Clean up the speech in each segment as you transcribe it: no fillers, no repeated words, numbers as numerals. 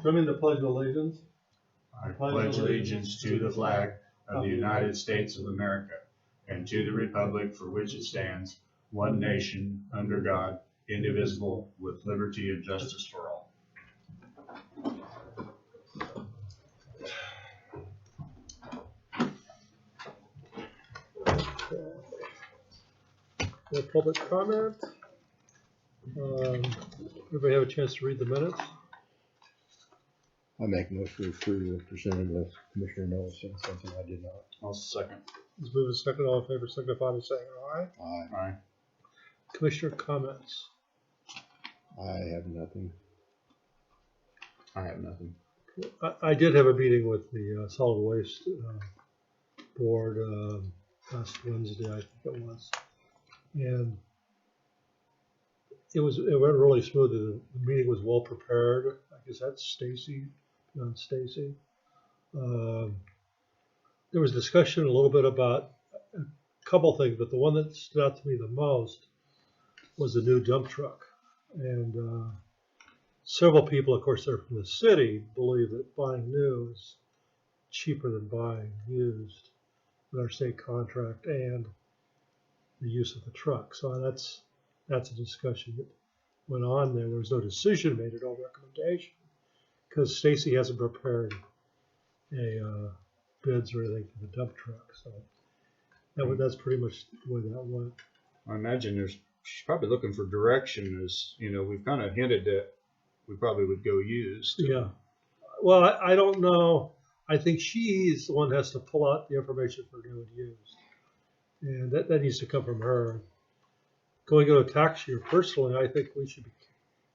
Join me in the Pledge of Allegiance. I pledge allegiance to the flag of the United States of America and to the republic for which it stands, one nation, under God, indivisible, with liberty and justice for all. No public comment. Everybody have a chance to read the minutes? I make most of the presented with Commissioner Nelson, something I did not. I'll second. Let's move a second. All in favor, signify by saying aye. Aye. Aye. Commissioner comments. I have nothing. I have nothing. I did have a meeting with the solid waste board last Wednesday, I think it was, and it went really smooth. The meeting was well prepared. I guess that's Stacy. Stacy. There was discussion a little bit about a couple things, but the one that stood out to me the most was the new dump truck. And several people, of course, they're from the city, believe that buying new is cheaper than buying used with our state contract and the use of the truck. So that's a discussion that went on there. There was no decision made or no recommendation because Stacy hasn't prepared a bids or anything for the dump truck. So that's pretty much the way that went. I imagine she's probably looking for direction. As you know, we've kind of hinted that we probably would go used. Yeah. Well, I don't know. I think she's the one that has to pull out the information for new and used. And that needs to come from her. Going into a tax year, personally, I think we should be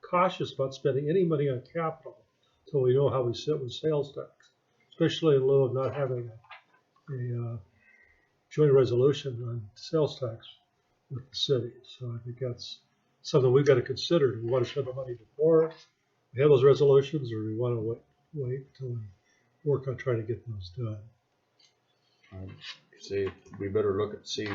cautious about spending any money on capital until we know how we sit with sales tax, especially in lieu of not having a joint resolution on sales tax with the city. So I think that's something we've got to consider. Do we want to spend the money before we have those resolutions, or do we want to wait until we work on trying to get those done? See, we better look at see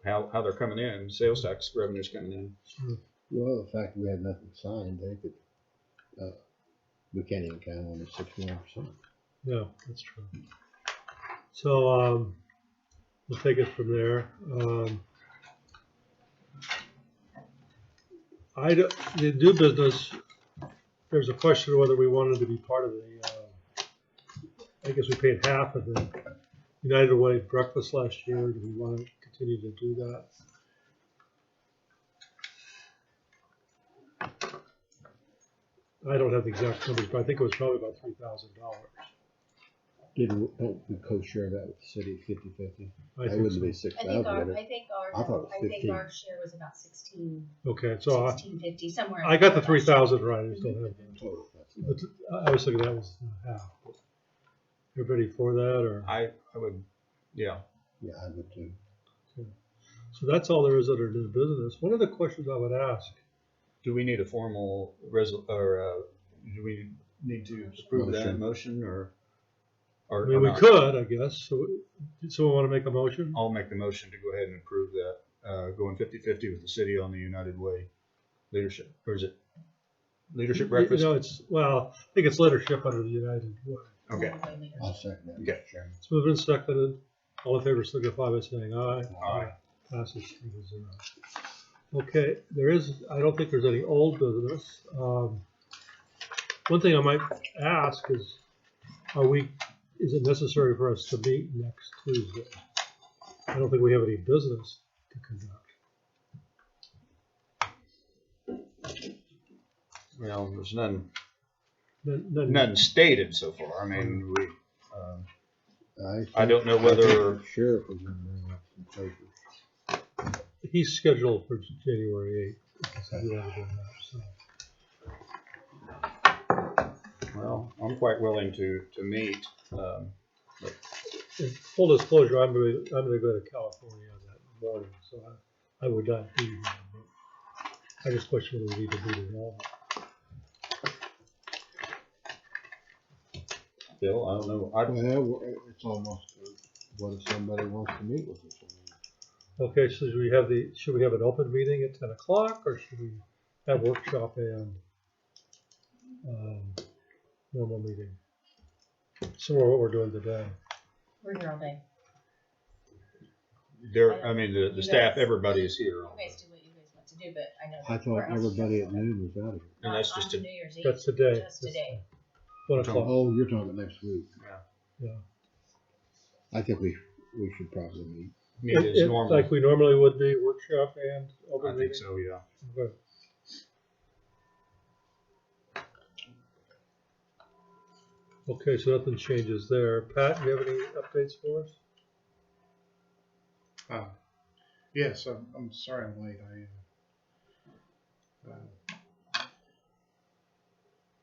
how they're coming in. Sales tax revenue's coming in. Sure. Well, the fact that we have nothing signed, they could, we can't even count on the 61%. Yeah, that's true. So we'll take it from there. The new business, there's a question of whether we wanted to be part of the, I guess we paid half of the United Way breakfast last year. Do we want to continue to do that? I don't have the exact numbers, but I think it was probably about $3,000. Don't we co-share that with the city 50-50? I That think wouldn't so. be I 6,000. think I thought it was 15. our share was about 16, Okay, so 1650 somewhere. I got the 3,000 right. I still have that. Total, that's But I was thinking that was half. Everybody for that, or? I would, yeah. yeah, I would too. Okay. So that's all there is under new business. One of the questions I would ask. Do we need a formal do we need to approve that motion or I mean, we not? could, I guess. So, did someone want to make a motion? I'll make the motion to go ahead and approve that, going 50-50 with the city on the United Way leadership. Or is it leadership breakfast? No, I think it's leadership under the United Way. Okay. I'll second that, Okay. Mr. Chairman. It's moved and seconded. All in favor, signify by saying aye. Aye. Passes 3-0. Okay, I don't think there's any old business. One thing I might ask is, is it necessary for us to meet next Tuesday? I don't think we have any business to conduct. Well, there's none None. stated so far. I mean, I don't know whether Sheriff is going to bring up some papers. He's scheduled for January 8th. well, I'm quite willing to meet. In full disclosure, I'm going to go to California that morning, so I would not be here. But I just question whether we need to meet at all. Bill, I don't know. Well, it's almost, what if somebody wants to meet with us? Okay, so should we have an open meeting at 10 o'clock, or should we have workshop and normal meeting. Similar to what we're doing today. We're here all day. I mean, the staff, everybody is here. You guys do what you guys want to do, but I know. I thought everybody at noon was out of here. And that's just on a, New Year's Eve. That's today. Just today. 1 o'clock. Oh, you're talking next week. Yeah. I think we should probably meet. meet as normal. Like we normally would be, workshop and open I meeting. think so, yeah. Okay. Okay, so nothing changes there. Pat, do you have any updates for us? Yes, I'm sorry I'm late.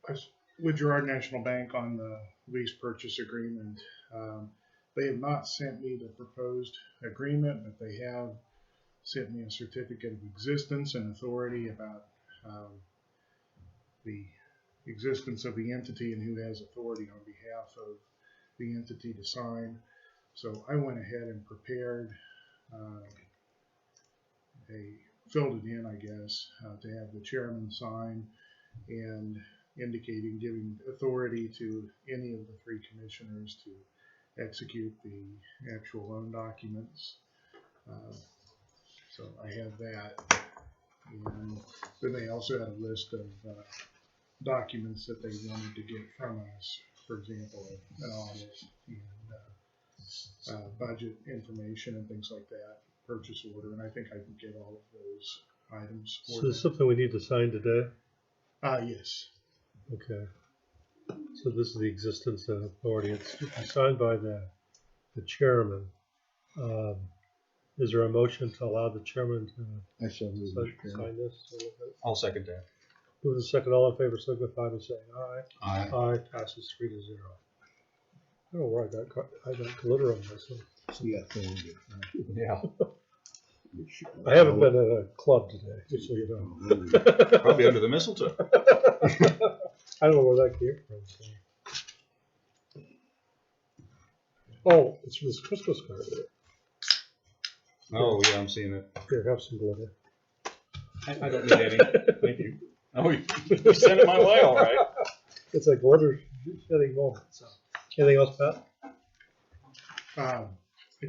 I was with Girard National Bank on the lease purchase agreement. They have not sent me the proposed agreement, but they have sent me a certificate of existence and authority about the existence of the entity and who has authority on behalf of the entity to sign. So I went ahead and prepared filled it in, I guess, to have the chairman sign and indicating, giving authority to any of the three commissioners to execute the actual loan documents. So I have that. And then they also had a list of documents that they wanted to get from us, for example, an audit and budget information and things like that, purchase order, and I think I can get all of those items for So there's something we need to sign today? yes. Okay. So this is the existence of authority. It's to be signed by the chairman. Is there a motion to allow the chairman to I shall move, Mr. Chairman. sign this? I'll second that. Move the second. All in favor, signify by saying aye. Aye. Aye. Passes 3-0. I don't know where I got glitter on this one. You got things to Yeah. I haven't been at a club today, just so you know. Probably under the mistletoe. I don't know where that came from. So. Oh, it's from this Christmas card. Oh, yeah, I'm seeing it. Here, have some glitter. I don't need any. Thank you. Oh, you sent it my way, all right. It's a glitter shedding moment. So. Anything else, Pat? I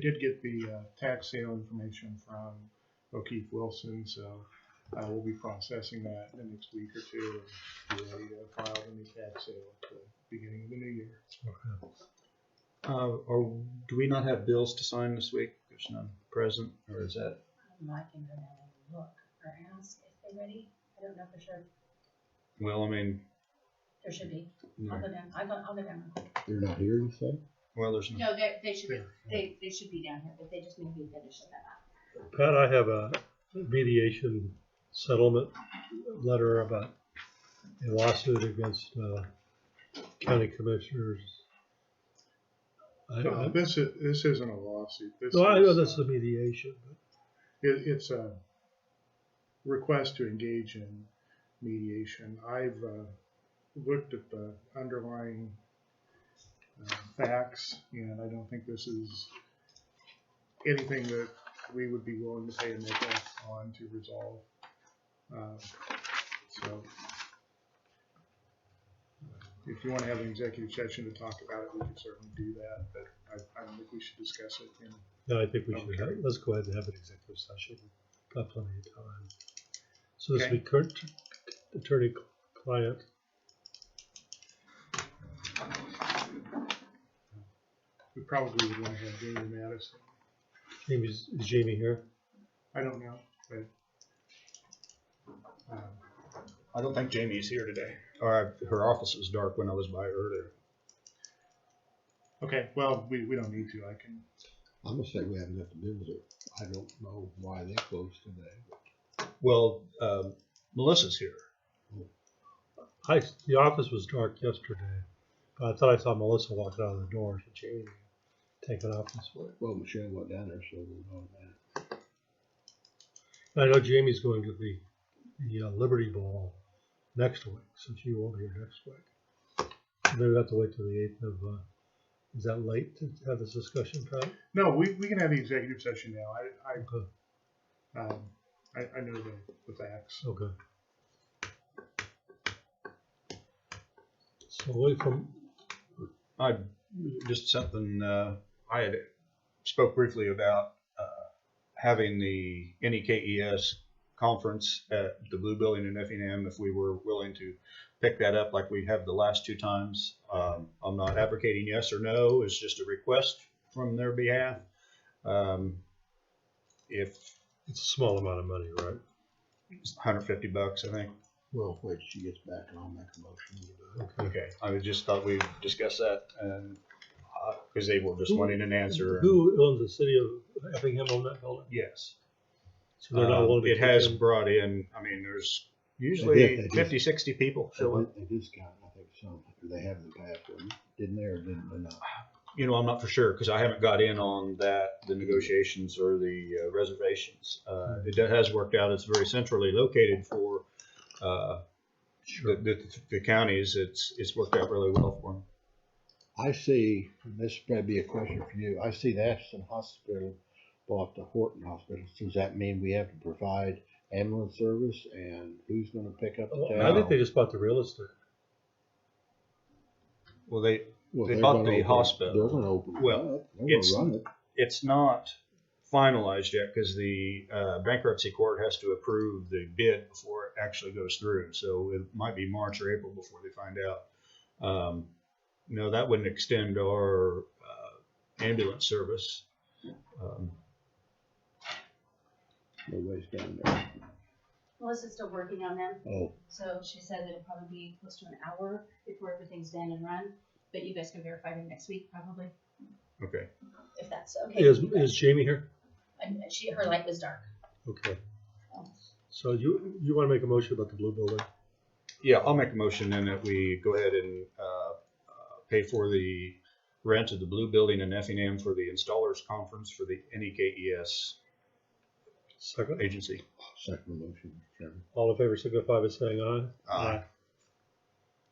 did get the tax sale information from O'Keefe Wilson, so we'll be processing that in the next week or two and be ready to file the new tax sale at the beginning of the new year. Okay. Or do we not have bills to sign this week? There's none present, or is that? I can go down and look or ask if they're ready. I don't know for sure. Well, I mean, There should be. no. I'll go down. I'll go down. You're not here, you say? Well, there's no. No, they should be. They should be down here, but they just need to be finishing that up. Pat, I have a mediation settlement letter about a lawsuit against county commissioners. No, this isn't a lawsuit. I know this is a mediation. But It's a request to engage in mediation. I've looked at the underlying facts, and I don't think this is anything that we would be willing to pay a nickel on to resolve. So if you want to have an executive session to talk about it, we can certainly do that, but I don't think we should discuss it in. no, I think we should. Okay. Let's go ahead and have an executive session. Got plenty of time. So this will Okay. be current attorney-client. We probably would want to have Jamie Madison. Is Jamie here? I don't know, but I don't think Jamie's here today. Or her office was dark when I was by earlier. okay. Well, we don't need to. I can. I'm gonna say we have nothing to do with it. I don't know why they closed today. Well, Melissa's here. The office was dark yesterday. But I thought I saw Melissa walking out of the door. So Jamie taking off this way. Well, Michelle went down there, so we'll know that. I know Jamie's going to the Liberty Ball next week, so she won't be here next week. Maybe we have to wait till the 8th of. Is that late to have this discussion, Pat? No, we can have the executive session now. Okay. I know the facts. Okay. Away from, Just something, I had spoke briefly about, having the NEKES conference at the Blue Building in Effingham, if we were willing to pick that up like we have the last two times. I'm not advocating yes or no, it's just a request from their behalf. If it's a small amount of money, right? it's $150, I think. Well, wait till she gets back and I'll make a motion to do it. Okay, I just thought we'd discuss that, and because they were just wanting an answer. Who owns the city of Effingham on that building? Yes. So they're not willing to It kick has in? brought in, I mean, there's They usually did. 50, 60 people show up. They discount, I think, some, they have in the past, didn't they, or didn't they not? You know, I'm not for sure because I haven't got in on that, the negotiations or the reservations. It has worked out. It's very centrally located for the counties. It's worked out really well for them. I see, and this would probably be a question for you, I see the Atchison Hospital bought the Horton Hospital. Does that mean we have to provide ambulance service, and who's gonna pick up the Well, tab? I think they just bought the real estate. Well, they Well, bought gonna the open- hospital. They're gonna open it Well, up. They're it's- gonna run it. It's not finalized yet because the bankruptcy court has to approve the bid before it actually goes through. So it might be March or April before they find out. No, that wouldn't extend our ambulance service. Nobody's down there. Melissa's still working on them, Oh, so she said that it'll probably be close to an hour before everything's done and run. But you guys can verify them next week, probably, Okay. if that's okay. Is Jamie here? And her light was dark. Okay. So you want to make a motion about the blue building? Yeah, I'll make a motion then that we go ahead and pay for the rent of the Blue Building in Effingham for the installers conference for the NEKES Second. agency. second motion, Chairman. All in favor signify by saying aye. Aye.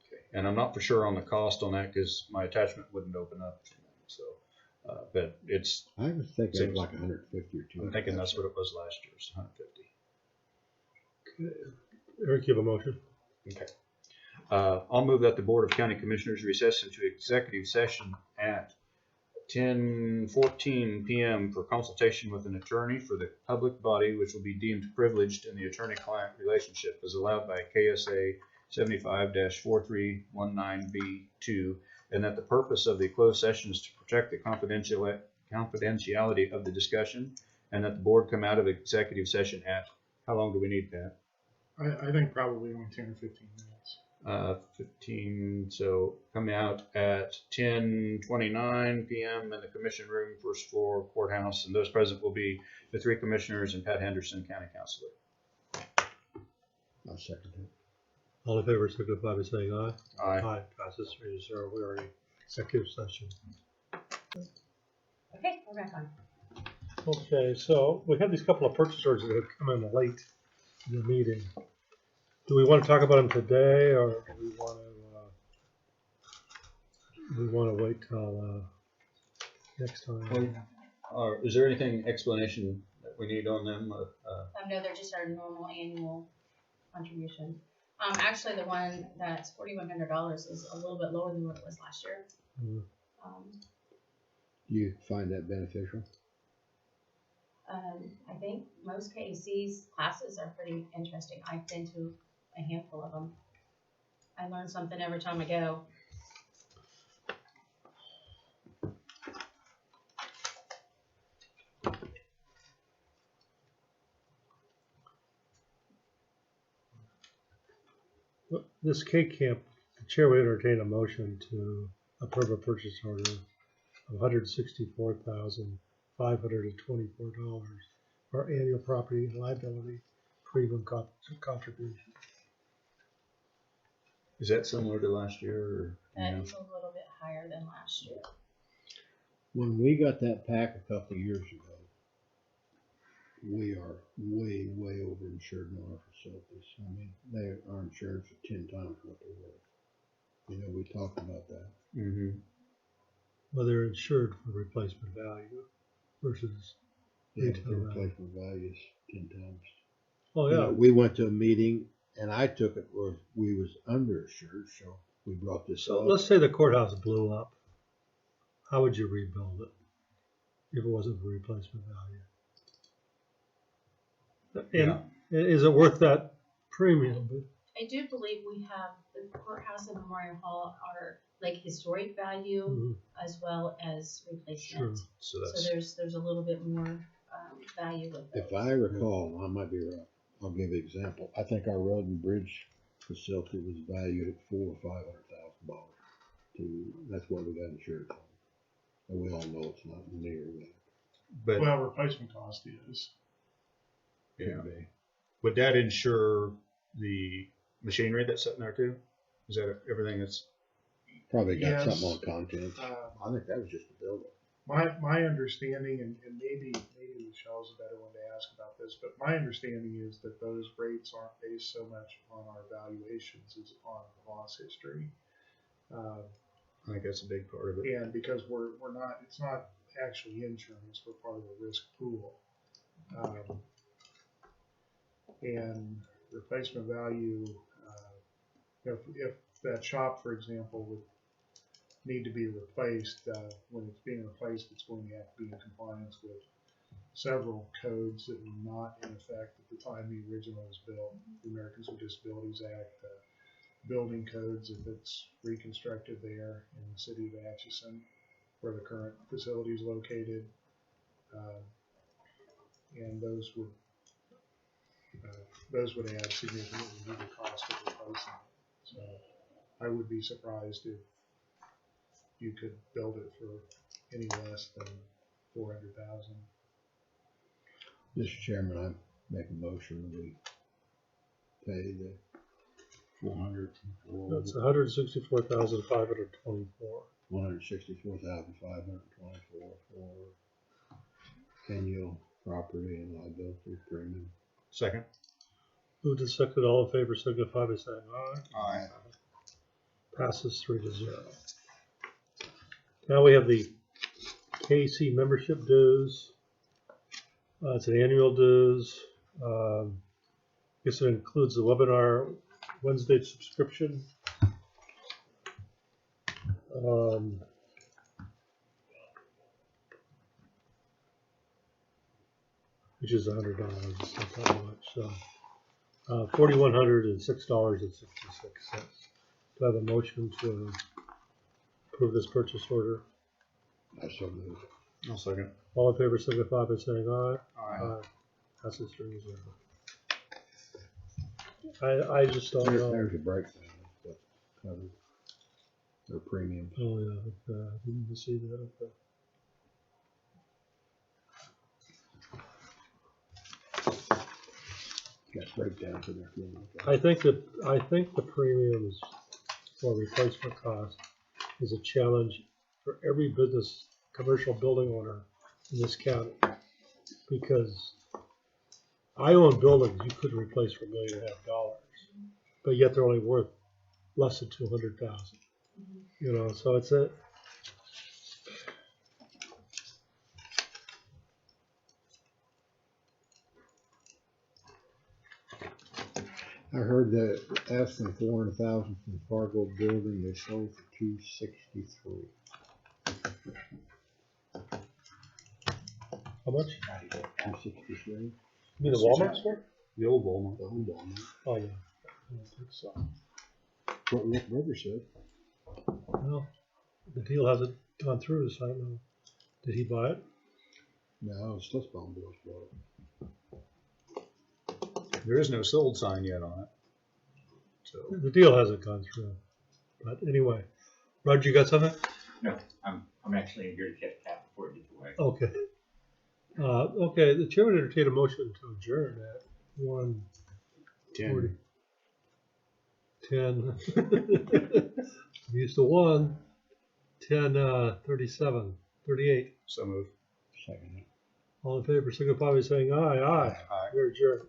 Okay. And I'm not for sure on the cost on that because my attachment wouldn't open up. So, but it's, I was thinking it was like 150 or 200. I'm thinking that's what it was last year, it's 150. Eric, you have a motion? Okay. I'll move that the Board of County Commissioners recess into executive session at 10:14 p.m. for consultation with an attorney for the public body, which will be deemed privileged in the attorney-client relationship as allowed by K.S.A. 75-4319B2, and that the purpose of the closed session is to protect the confidentiality of the discussion, and that the board come out of executive session at, how long do we need that? I think probably only 10 or 15 minutes. 15, so come out at 10:29 p.m. in the commission room, first floor courthouse, and those present will be the three commissioners and Pat Henderson, county councilor. I'll second it. All in favor signify by saying aye. Aye. Passes 3-0. We are in executive session. Okay, we're back on. Okay, so we had these couple of purchase orders that have come in late in the meeting. Do we want to talk about them today, or do we want to wait till next time? Is there anything explanation that we need on them? No, they're just our normal annual contribution. Actually, the one that's $4,100 is a little bit lower than what it was last year. Mm. Do you find that beneficial? I think most K.S.A.'s classes are pretty interesting. I've been to a handful of them. I learn something every time I go. This K Camp, the chair would entertain a motion to approve a purchase order of $164,524 for annual property and liability premium contribution. Is that similar to last year? Or, It's a little bit higher than last year. When we got that pack a couple of years ago, we are way, way overinsured in our facilities. I mean, our insurance are 10 times what they were. You know, we talked about that. Mm-hmm. Well, they're insured for replacement value versus Yeah, retail the value. replacement value is 10 times. Oh, You yeah. know, we went to a meeting and I took it where we was underinsured, so we brought this So up. let's say the courthouse blew up. How would you rebuild it if it wasn't for replacement value? And is it worth that premium? I do believe we have the courthouse and Memorial Hall are like historic value Mhm. as well as replacement. Sure. So So there's a little bit more value with it. If I recall, I might be wrong, I'll give you an example. I think our road and bridge facility was valued at $400,000 or $500,000. That's what we got insured on. And we all know it's not near that. But Well, replacement cost is. yeah. Could be. Would that insure the machinery that's sitting there too? Is that everything that's? Probably got Yes. something on content. I think that was just a building. My understanding, and maybe Michelle's a better one to ask about this, but my understanding is that those rates aren't based so much on our valuations as on loss history. I think that's a big part of it. And because it's not actually insurance, we're part of a risk pool. And replacement value, if that shop, for example, would need to be replaced, when it's being replaced, it's going to have to be in compliance with several codes that were not in effect at the time the original was built. The Americans with Disabilities Act, building codes if it's reconstructed there in the city of Atchison, where the current facility is located, and those would add significantly to the cost of replacing it. So I would be surprised if you could build it for any less than $400,000. Mr. Chairman, I make a motion that we pay the 400. That's 164,524. 164,524 for annual property and liability premium. Second. Moved and seconded. All in favor signify by saying aye. Aye. Passes 3-0. Now we have the K.S.A membership dues. It's an annual dues. I guess it includes the webinar Wednesday subscription. Which is $100. It's not that much. So $4,106.66. Do I have a motion to approve this purchase order? I so moved. I'll second. All in favor signify by saying aye. Aye. Passes 3-0. I just don't know. There's a breakdown of what's covered. Their premiums. Oh yeah, I didn't see that. Okay. Got breakdown for their funeral. I think the premiums for replacement cost is a challenge for every business, commercial building owner in this county, because I own buildings you couldn't replace for $1.5 million, but yet they're only worth less than $200,000. You know, so it's a. I heard that asking $400,000 from the Fargo building, they sold for $263. How much? 263. You mean the Walmart store? The old Walmart. The whole ball, man. Oh yeah. I don't think so. What Rick Rivers said. Well, the deal hasn't gone through, so I don't know. Did he buy it? No, Slussbaum boys bought it. There is no sold sign yet on it. So The deal hasn't gone through. But anyway, Roger, you got something? No, I'm actually here to catch Pat before it gets away. Okay. Okay, the chair would entertain a motion to adjourn at 1:40. 10. I'm used to 1. 10:37. 38. so move. Second. All in favor, signify by saying aye. Aye. Aye. We're adjourned.